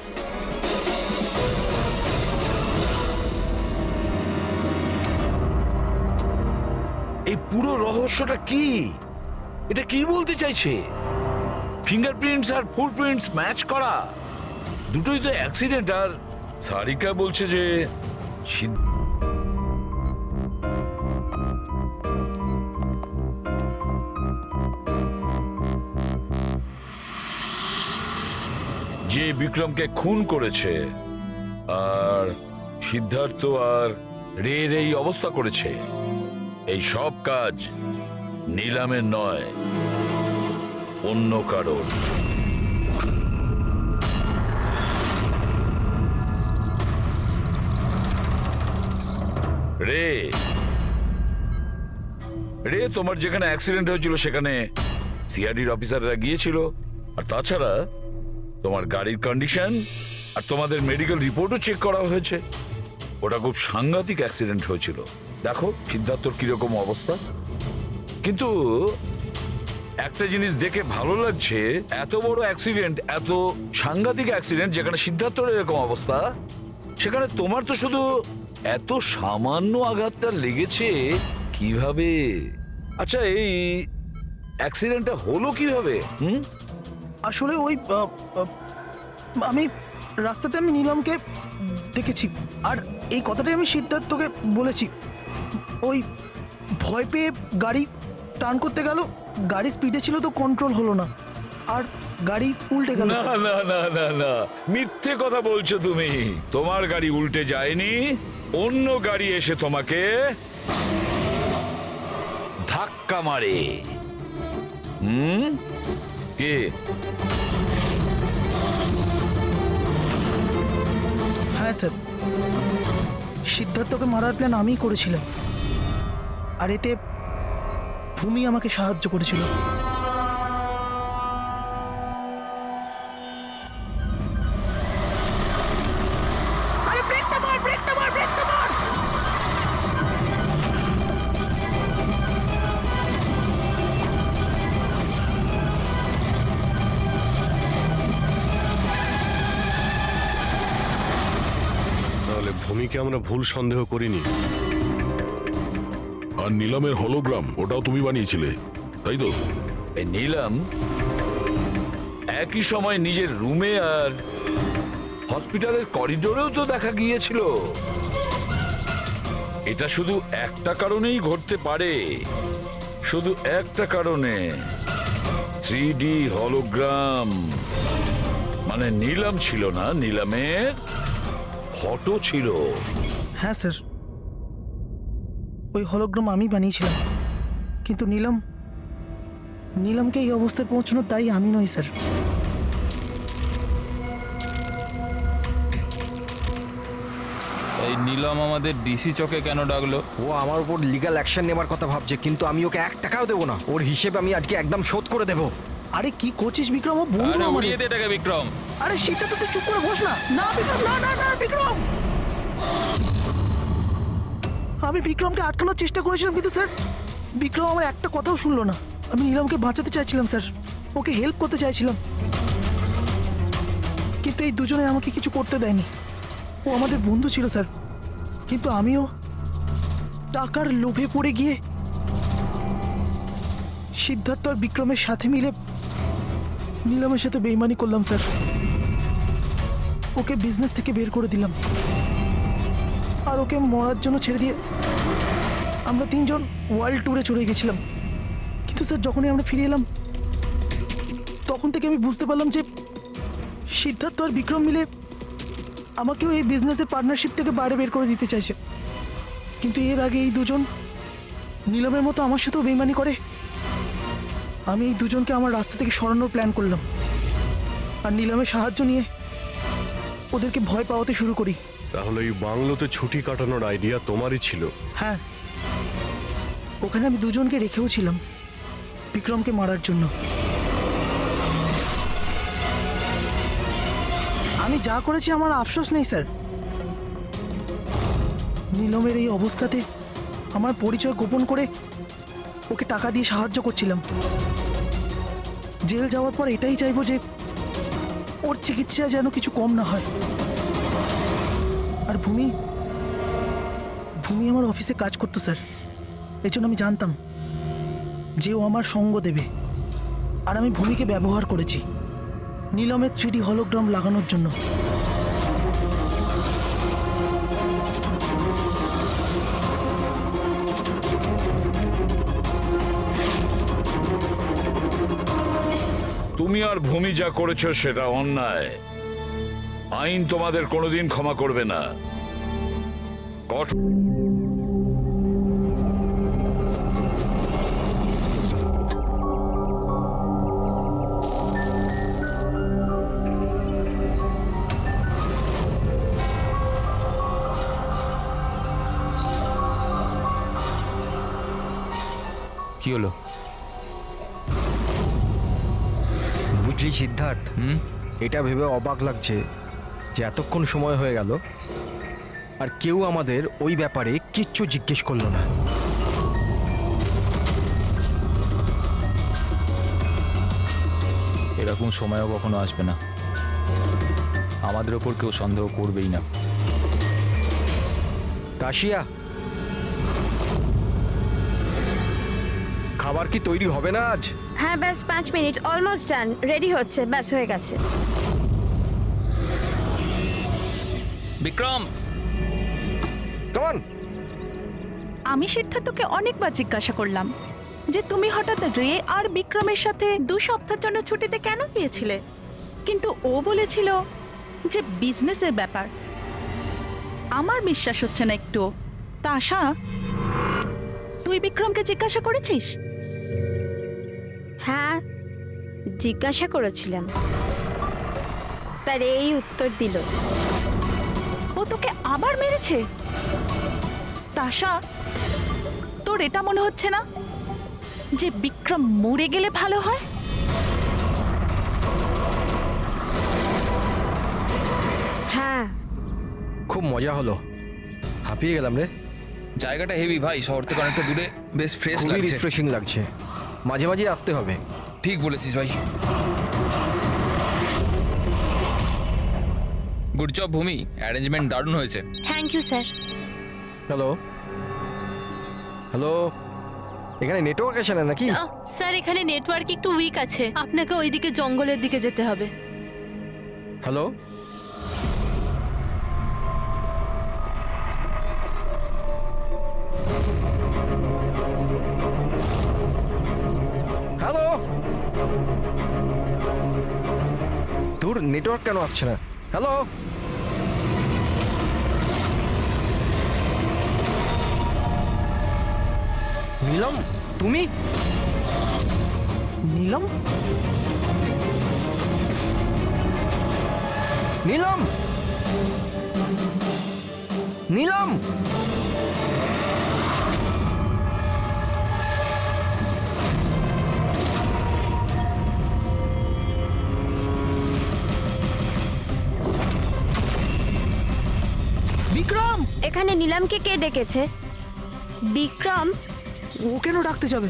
এই পুরো রহস্যটা কি? এটা কি বলতে চাইছে? ফিঙ্গারপ্রিন্টস আর ফুটপ্রিন্টস ম্যাচ করা, দুটোই তো অ্যাক্সিডেন্ট। আর সারিকা বলছে যে যে বিক্রমকে খুন করেছে আর সিদ্ধার্থ আর রের এই অবস্থা করেছে, এই সব কাজ নিলামের নয়, অন্য কারোর। রে রে তোমার যেখানে অ্যাক্সিডেন্ট হয়েছিল সেখানে সিআইডির অফিসাররা গিয়েছিল। আর তাছাড়া তোমার গাড়ির কন্ডিশন আর তোমাদের মেডিকেল রিপোর্টও চেক করা হয়েছে। ওটা খুব সাংঘাতিক অ্যাক্সিডেন্ট হয়েছিল। দেখো সিদ্ধার্থর কিরকম অবস্থা। কিন্তু একটা জিনিস দেখে ভালো লাগছে, এত বড় অ্যাক্সিডেন্ট, এত সাংঘাতিক অ্যাক্সিডেন্ট যেখানে সিদ্ধার্থর এরকম অবস্থা, সেখানে তোমার তো শুধু এত সামান্য আঘাতটা লেগেছে কিভাবে? আচ্ছা এই অ্যাক্সিডেন্টটা হলো কিভাবে? আসলে ওই আমি রাস্তাতে আমি নিলামকে দেখেছি, আর এই কথাটাই আমি সিদ্ধার্থকে বলেছি। ওই ভয় পেয়ে গাড়ি টার্ন করতে গেল, গাড়ি স্পিডে ছিল তো কন্ট্রোল হলো না, আর গাড়ি উল্টে গেল। না না না না না, মিথ্যে কথা বলছো তুমি। তোমার গাড়ি উল্টে যায়নি, অন্য গাড়ি এসে তোমাকে ধাক্কা মারে। কে? হ্যাঁ স্যার, সিদ্ধার্থকে মারার প্ল্যান আমিই করেছিলাম, আর এতে ভূমি আমাকে সাহায্য করেছিল। আরে ব্রেকটা মার, ব্রেকটা মার, ব্রেকটা মার! তাহলে ভূমিকে আমরা ভুল সন্দেহ করিনি। আর নিলামের হলোগ্রাম ওটাও তুমি বানিয়েছিলে, তাই তো? এই নিলাম একই সময় নিজের রুমে আর হসপিটালের করিডোরেও তো দেখা গিয়েছিল। এটা শুধু একটা কারণেই ঘটতে পারে, শুধু একটা কারণে। 3D হলোগ্রাম মানে নিলাম ছিল না, নিলামের ফটো ছিল। হ্যাঁ স্যার, ওই হলোগ্রাম আমি বানিয়েছিলাম, কিন্তু নীলামকে এই অবস্থায় পৌঁছানোর দায়ী আমি নই স্যার। এই নীলম আমাদের ডিসি চকে কেন ডাকলো? ও আমার উপর লিগ্যাল অ্যাকশন নেবার কথা ভাবছে, কিন্তু আমি ওকে 1 টাকাও দেবো না। ওর হিসেব আমি আজকে একদম শোধ করে দেবো। আরে কি করছিস বিক্রম? ও বন্ধু আরে আমাদের। উড়িয়ে দে এটাকে বিক্রম। আরে সিদ্ধার্থ তুই চুপ করে বস না। না বিক্রম, না না না বিক্রম, আমি বিক্রমকে আটকানোর চেষ্টা করেছিলাম, কিন্তু স্যার বিক্রম আমার একটা কথাও শুনলো না। আমি নীলমকে বাঁচাতে চাইছিলাম স্যার, ওকে হেল্প করতে চাইছিলাম, কিন্তু এই দুজনে আমাকে কিছু করতে দেয়নি। ও আমাদের বন্ধু ছিল স্যার, কিন্তু আমিও টাকার লোভে পড়ে গিয়ে সিদ্ধার্থ আর বিক্রমের সাথে মিলে নীলমের সাথে বেইমানি করলাম স্যার। ওকে বিজনেস থেকে বের করে দিলাম, আর ওকে মরার জন্য ছেড়ে দিয়ে আমরা 3 জন ওয়ার্ল্ড ট্যুরে চলে গেছিলাম। কিন্তু স্যার যখনই আমরা ফিরে এলাম, তখন থেকে আমি বুঝতে পারলাম যে সিদ্ধার্থ আর বিক্রম মিলে আমাকেও এই বিজনেসের পার্টনারশিপ থেকে বাইরে বের করে দিতে চাইছে। কিন্তু এর আগে এই দুজন নীলমের মতো আমার সাথেও বেইমানি করে। আমি এই দুজনকে আমার রাস্তা থেকে সরানোর প্ল্যান করলাম, আর নীলমের সাহায্য নিয়ে ওদেরকে ভয় পাওয়াতে শুরু করি। তাহলে এই বাংলোতে ছুটি কাটানোর আইডিয়া তোমারই ছিল? হ্যাঁ, ওখানে আমি দুজনকে রেখেও ছিলাম বিক্রমকে মারার জন্য। আমি যা করেছি আমার আফসোস নেই স্যার, নীলমের এই অবস্থাতে আমার পরিচয় গোপন করে ওকে টাকা দিয়ে সাহায্য করছিলাম। জেল যাওয়ার পর এটাই চাইবো যে ওর চিকিৎসায় যেন কিছু কম না হয়। আর ভূমি আমার অফিসে কাজ করতো স্যার, এই জন্য আমি জানতাম যে ও আমার সঙ্গ দেবে। আর আমি ভূমিকে ব্যবহার করেছি নীলমের 3D হলোগ্রাম লাগানোর জন্য। তুমি আর ভূমি যা করেছো সেটা অন্যায়। আইন তোমাদের কোনোদিন ক্ষমা করবে না। কি হলো? বুঝলি সিদ্ধার্থ, এটা ভেবে অবাক লাগছে যে এতক্ষণ সময় হয়ে গেল আর কেউ আমাদের ওই ব্যাপারে কিচ্ছু জিজ্ঞেস করলো না। এরকম সময়ও কখনো আসবে না। আমাদের ওপর কেউ সন্দেহ করবেই না। কাশিয়া, খাবার কি তৈরি হবে না আজ? হ্যাঁ ব্যাস 5 মিনিট, অলমোস্ট ডান, রেডি হচ্ছে, ব্যাস হয়ে গেছে। Vikram, come on. আমি সিদ্ধার্থকে অনেকবার জিজ্ঞাসা করলাম যে তুমি হঠাৎ রে আর বিক্রমের সাথে 2 সপ্তাহের জন্য ছুটিতে কেন গিয়েছিলে, কিন্তু ও বলেছিল যে বিজনেসের ব্যাপার। আমার বিশ্বাস হচ্ছে না একটু। তা আশা, তুই বিক্রমকে জিজ্ঞাসা করেছিস? হ্যাঁ জিজ্ঞাসা করেছিলাম, তার এই উত্তর দিল। ও তোকে আবার মেরেছে? তাশা, তোর এটা মনে হচ্ছে না যে বিক্রম মরে গেলে ভালো হয়? হ্যাঁ। খুব মজা হলো, হাঁপিয়ে গেলাম রে। জায়গাটা হেভি ভাই, শহর থেকে অনেকটা দূরে, বেশ ফ্রেশ খুবই লাগছে। রিফ্রেশিং লাগছে, মাঝে মাঝে আসতে হবে। ঠিক বলেছিস ভাই। গুড জব ভূমি, অ্যারেঞ্জমেন্ট দারুণ হয়েছে। Thank you sir. Hello hello, এখানে নেটওয়ার্ক আসে না নাকি? স্যার এখানে নেটওয়ার্ক একটু উইক আছে, আপনাকে ওইদিকে জঙ্গলের দিকে যেতে হবে। হ্যালো, হ্যালো, তোর নেটওয়ার্ক কেন আসছে না? হ্যালো, নীলম, তুমি? নীলম? নীলম, নীলম, বিক্রম! এখানে নিলামকে কে ডেকেছে? বিক্রম? ও কেন ডাকতে যাবে?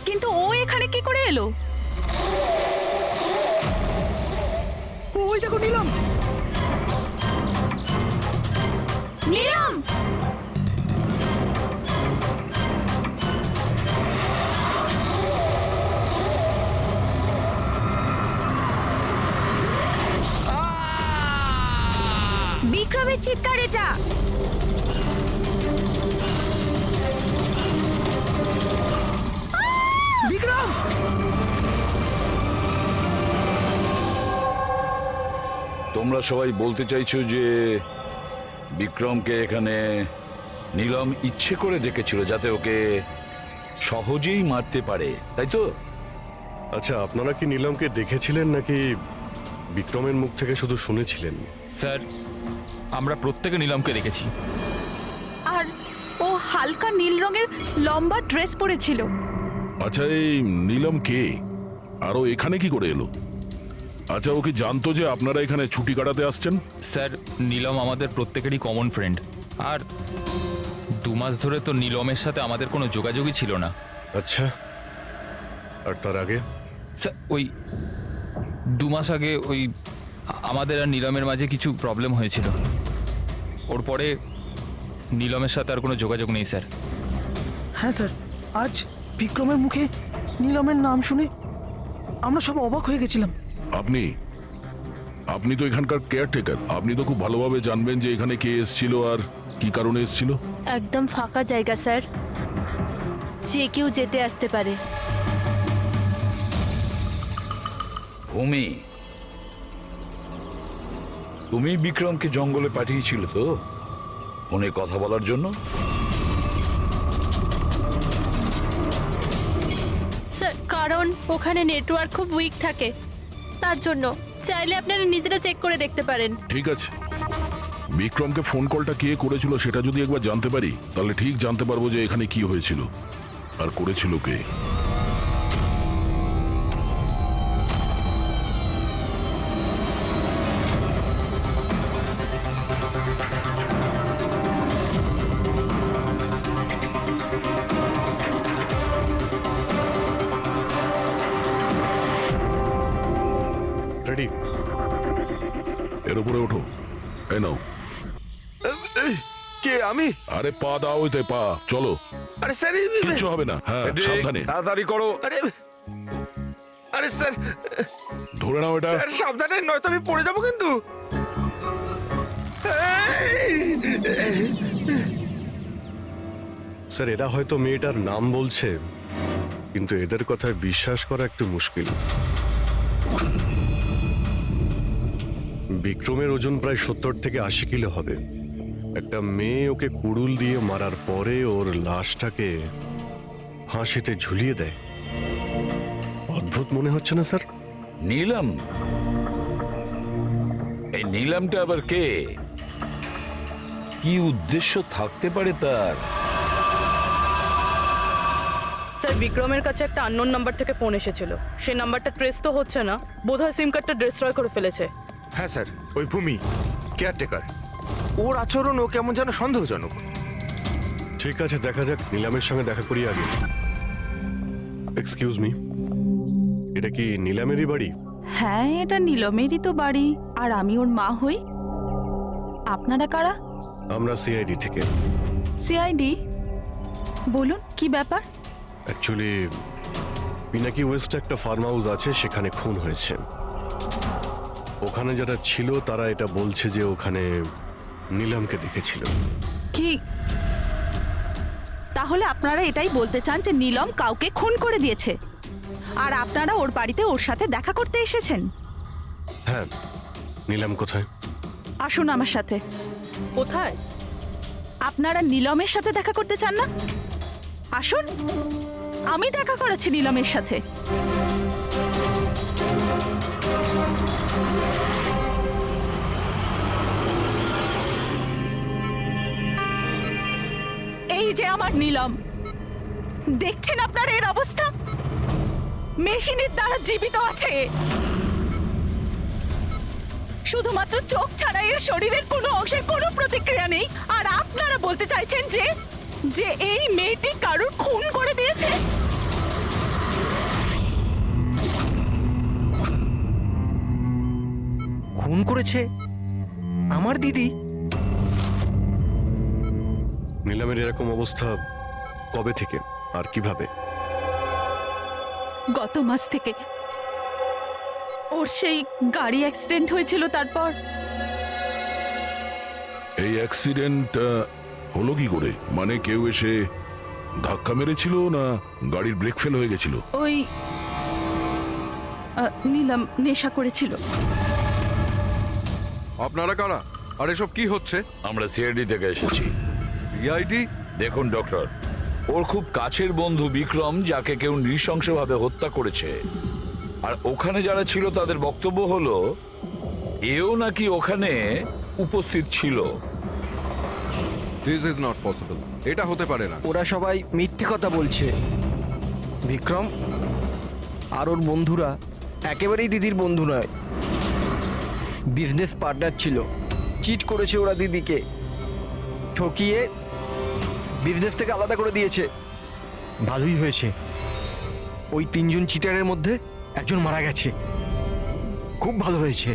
কিন্তু ও এখানে কি করে এলো? ওই দেখো নীলম! নিলাম! বিক্রমের চিৎকার এটা। বিক্রম! তোমরা সবাই বলতে চাইছো যে বিক্রমকে এখানে নীলম ইচ্ছে করে ডেকেছিল যাতে ওকে সহজেই মারতে পারে, তাই তো? আচ্ছা, আপনারা কি নীলমকে দেখেছিলেন নাকি বিক্রমের মুখ থেকে শুধু শুনেছিলেন? স্যার, আমরা প্রত্যেকে নীলমকে দেখেছি। আর ও হালকা নীল রঙের লম্বা ড্রেস পরেছিল। আচ্ছা, এই নীলম কে আর ও এখানে কি করে এলো? আচ্ছা, ও কি জানতো যে আপনারা এখানে ছুটি কাটাতে আসছেন? স্যার, নীলম আমাদের প্রত্যেকেরই কমন ফ্রেন্ড। আর 2 মাস ধরে তো নীলমের সাথে আমাদের কোনো যোগাযোগই ছিল না। আচ্ছা, আর তার আগে? স্যার ওই 2 মাস আগে ওই আমাদের আর নীলমের মাঝে কিছু প্রবলেম হয়েছিল। ওর পরে নীলমের সাথে আর কোনো যোগাযোগ নেই স্যার। হ্যাঁ স্যার, আজ বিক্রমের মুখে নীলমের নাম শুনে আমরা সব অবাক হয়ে গেছিলাম। আপনি তো এখানকার কেয়ারটেকার, আপনি তো খুব ভালোভাবে জানবেন যে এখানে কে এসেছিল আর কি কারণে এসেছিল। একদম ফাঁকা জায়গা স্যার, যে কেউ যেতে আসতে পারে। ভূমি, তুমি বিক্রমকে জঙ্গলে পাঠিয়েছিলে তো ফোনে কথা বলার জন্য? স্যার কারণ ওখানে নেটওয়ার্ক খুব উইক থাকে, তার জন্য। চাইলে আপনারা নিজেরা চেক করে দেখতে পারেন। ঠিক আছে, বিক্রমকে ফোন কলটা কে করেছিল সেটা যদি একবার জানতে পারি তাহলে ঠিক জানতে পারবো যে এখানে কি হয়েছিল আর করেছিল কে। রেডি? এর উপরে ওঠো। এই নাও। কে? আমি? আরে পা দাও, ওইতে পা। চলো। আরে স্যার, কিচ্ছু হবে না। হ্যাঁ, সাবধানে। তাড়াতাড়ি করো। আরে আরে স্যার, ধরে নাও এটা। স্যার সাবধানে, নয়তো আমি পড়ে যাবো কিন্তু। স্যার, এরা হয়তো মেয়েটার নাম বলছে, কিন্তু এদের কথায় বিশ্বাস করা একটু মুশকিল। বিক্রমের ওজন প্রায় 70 থেকে 80 কিলো হবে। একটা মেয়ে ওকে কুড়ুল দিয়ে মারার পরে ওর লাশটাকে ফাঁসিতে ঝুলিয়ে দেয়। অদ্ভুত মনে হচ্ছে না স্যার? নীলম? এই নীলমটা আবার কে? কি উদ্দেশ্য থাকতে পারে তার? স্যার বিক্রমের কাছে একটা আননোন নাম্বার থেকে ফোন এসেছিল। সেই নাম্বারটা ট্রেস তো হচ্ছে না, বোধহয় সিম কার্ডটা ডিস্ট্রয় করে ফেলেছে। হ্যাঁ স্যার, ওই ভূমি কেয়ারটেকার, ওর আচরণ ও কেমন যেন সন্দেহজনক। ঠিক আছে, দেখা যাক। নীলামের সঙ্গে দেখা করি আগে। এক্সকিউজ মি, এটা কি নীলামেরই বাড়ি? হ্যাঁ, এটা নীলমেরই তো বাড়ি, আর আমি ওর মা হই। আপনারা কারা? আমরা সিআইডি থেকে। সিআইডি? বলুন কি ব্যাপার? অ্যাকচুয়ালি পিনাকি ওয়েস্টে একটা ফার্ম হাউস আছে, সেখানে খুন হয়েছে। ওখানে যারা ছিল তারা এটা বলছে যে ওখানে নীলামকে দেখেছিল। কি তাহলে আপনারা এটাই বলতে চান যে নীলম কাউকে খুন করে দিয়েছে, আর আপনারা ওর বাড়িতে ওর সাথে দেখা করতে এসেছেন? হ্যাঁ। নীলাম কোথায়? আসুন আমার সাথে। কোথায়? আপনারা নীলমের সাথে দেখা করতে চান না? আসুন, আমি দেখা করাচ্ছি নীলমের সাথে। এই যে আমার নীলম, দেখছেন আপনার এর অবস্থা? মেশিনের দ্বারা জীবিত আছে, শুধুমাত্র চোখ ছাড়া এর শরীরের কোনো অংশের কোনো প্রতিক্রিয়া নেই। আর আপনারা বলতে চাইছেন যে যে এই মেয়েটি কারুর খুন করে দিয়েছে? খুন করেছে আমার দিদি? নীলামের এরকম অবস্থা কবে থেকে আর কিভাবে? গত মাস থেকে। ওর সেই গাড়ি অ্যাক্সিডেন্ট হয়েছিল, তারপর। এই অ্যাক্সিডেন্ট হলো কি করে? মানে কেউ এসে ধাক্কা মেরেছিল না গাড়ির ব্রেক ফেল হয়ে গেছিল? ওই নীলম নেশা করেছিল। আপনারা কারা আর এসব কি হচ্ছে? আমরা সিআইডি থেকে এসেছি। সিআইডি? দেখুন ডক্টর, ওর খুব কাছের বন্ধু বিক্রম, যাকে কেউ নৃশংসভাবে হত্যা করেছে। আর ওখানে যারা ছিল তাদের বক্তব্য হলো এও নাকি ওখানে উপস্থিত ছিল। দিস ইজ নট পসিবল, এটা হতে পারে না। ওরা সবাই মিথ্যে কথা বলছে। বিক্রম আর ওর বন্ধুরা একেবারেই দিদির বন্ধু নয়, বিজনেস পার্টনার ছিল। চিট করেছে ওরা দিদিকে, ঠকিয়ে বিজনেস থেকে আলাদা করে দিয়েছে। ভালোই হয়েছে, ওই 3 জন চিটারের মধ্যে একজন মারা গেছে। খুব ভালো হয়েছে।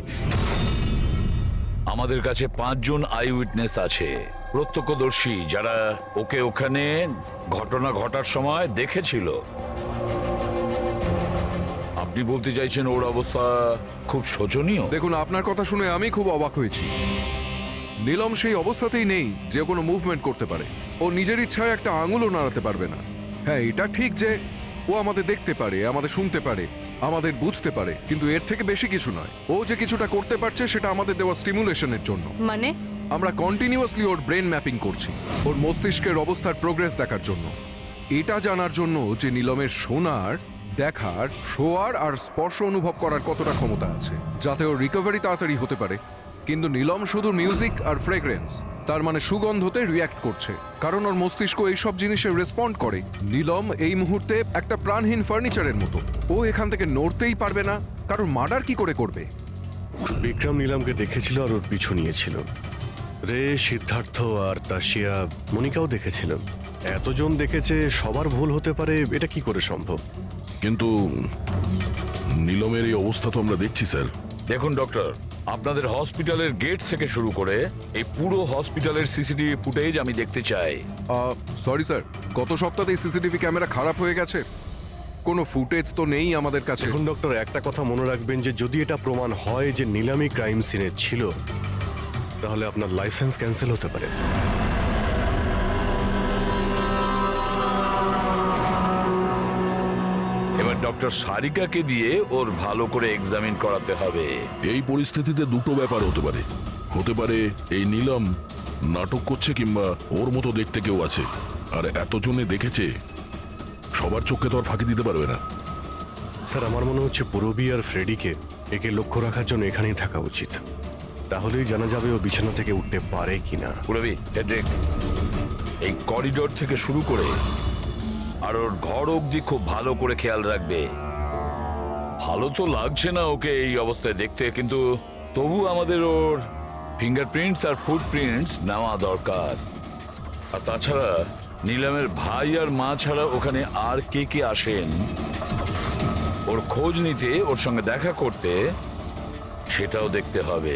আমাদের কাছে 5 জন আই উইটনেস আছে, প্রত্যক্ষদর্শী, যারা ওকে ওখানে ঘটনা ঘটার সময় দেখেছিল। আপনি বলতে চাইছেন ওর অবস্থা খুব শোচনীয়? দেখুন, আপনার কথা শুনে আমি খুব অবাক হয়েছি। নীলম সেই অবস্থাতেই নেই যে কোনো মুভমেন্ট করতে পারে। ও নিজের ইচ্ছায় একটা আঙুলও নাড়াতে পারবে না। হ্যাঁ, এটা ঠিক যে ও আমাদের দেখতে পারে, আমাদের শুনতে পারে, আমাদের বুঝতে পারে, কিন্তু এর থেকে বেশি কিছু নয়। ও যে কিছুটা করতে পারছে সেটা আমাদের দেওয়া স্টিমুলেশনের জন্য। মানে আমরা কন্টিনিউয়াসলি ওর ব্রেন ম্যাপিং করছি, ওর মস্তিষ্কের অবস্থার প্রোগ্রেস দেখার জন্য। এটা জানার জন্য যে নীলমের শোনার, দেখার, শোয়ার আর স্পর্শ অনুভব করার কতটা ক্ষমতা আছে, যাতে ওর রিকভারি তাড়াতাড়ি হতে পারে। কিন্তু নীলম শুধু মিউজিক আর ফ্রেগ্রেন্স, তার মানে সুগন্ধতে রিয়্যাক্ট করছে, কারণ ওর মস্তিষ্ক এইসব জিনিসে রেসপন্ড করে। নীলম এই মুহূর্তে একটা প্রাণহীন ফার্নিচারের মতো। ও এখান থেকে নড়তেই পারবে না, কারণ মার্ডার কি করে করবে? বিক্রম নীলামকে দেখেছিল আর ওর পিছু নিয়েছিল। রে, সিদ্ধার্থ আর তাশিয়া, মনিকাও দেখেছিল। এতজন দেখেছে, সবার ভুল হতে পারে, এটা কি করে সম্ভব? কিন্তু নীলমের এই অবস্থা তো আমরা দেখছি স্যার। দেখুন ডক্টর, আপনাদের হসপিটালের গেট থেকে শুরু করে এই পুরো হসপিটালের সিসিটিভি ফুটেজ আমি দেখতে চাই। সরি স্যার, গত সপ্তাহে সিসিটিভি ক্যামেরা খারাপ হয়ে গেছে, কোনো ফুটেজ তো নেই আমাদের কাছে। এখন ডক্টর, একটা কথা মনে রাখবেন যে যদি এটা প্রমাণ হয় যে নীলামি ক্রাইম সিনে ছিল, তাহলে আপনার লাইসেন্স ক্যান্সেল হতে পারে। এবার ডক্টর সারিকাকে দিয়ে ওর ভালো করে এক্সামিন করাতে হবে। এই পরিস্থিতিতে দুটো ব্যাপার হতে পারে। হতে পারে এই নীলম নাটক করছে, কিংবা ওর মতো দেখতে কেউ আছে, আর এতজনে দেখেছে, সবার চোখে তো আর ফাঁকি দিতে পারবে না। স্যার, আমার মনে হচ্ছে পুরবি আর ফ্রেডিকে একে লক্ষ্য রাখার জন্য এখানেই থাকা উচিত। তাহলেই জানা যাবে ও বিছানা থেকে উঠতে পারে কিনা। পুরবি, হেড্রিক, এই করিডোর থেকে শুরু করে আর ওর ঘর অবধি খুব ভালো করে খেয়াল রাখবে। ভালো তো লাগছে না ওকে এই অবস্থায় দেখতে, কিন্তু তবু আমাদের ওর ফিঙ্গারপ্রিন্টস আর ফুটপ্রিন্টস নেওয়া দরকার। আর তাছাড়া নীলামের ভাই আর মা ছাড়া ওখানে আর কে কে আসেন ওর খোঁজ নিতে, ওর সঙ্গে দেখা করতে, সেটাও দেখতে হবে।